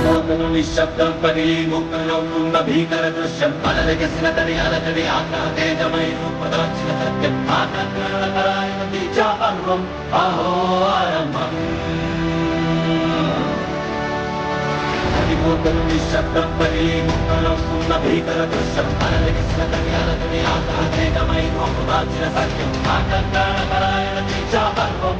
నూతను నిశ్శబ్దం పగిలిముక్కున్న భీకర దృశ్యం అలలగసిన తడి అలజడి ఆగ్రహ తేజమై రూపదాల్చిన సత్యం ఆకర్షణకరాయణ దీక్షాపర్వం అహో ఆరంభం నూతను నిశ్శబ్దం పగిలిముక్కున్న భీకర దృశ్యం అలలగసిన తడి అలజడి ఆగ్రహ తేజమై రూపదాల్చిన సత్యం ఆకర్షణకరాయణ దీక్షాపర్వం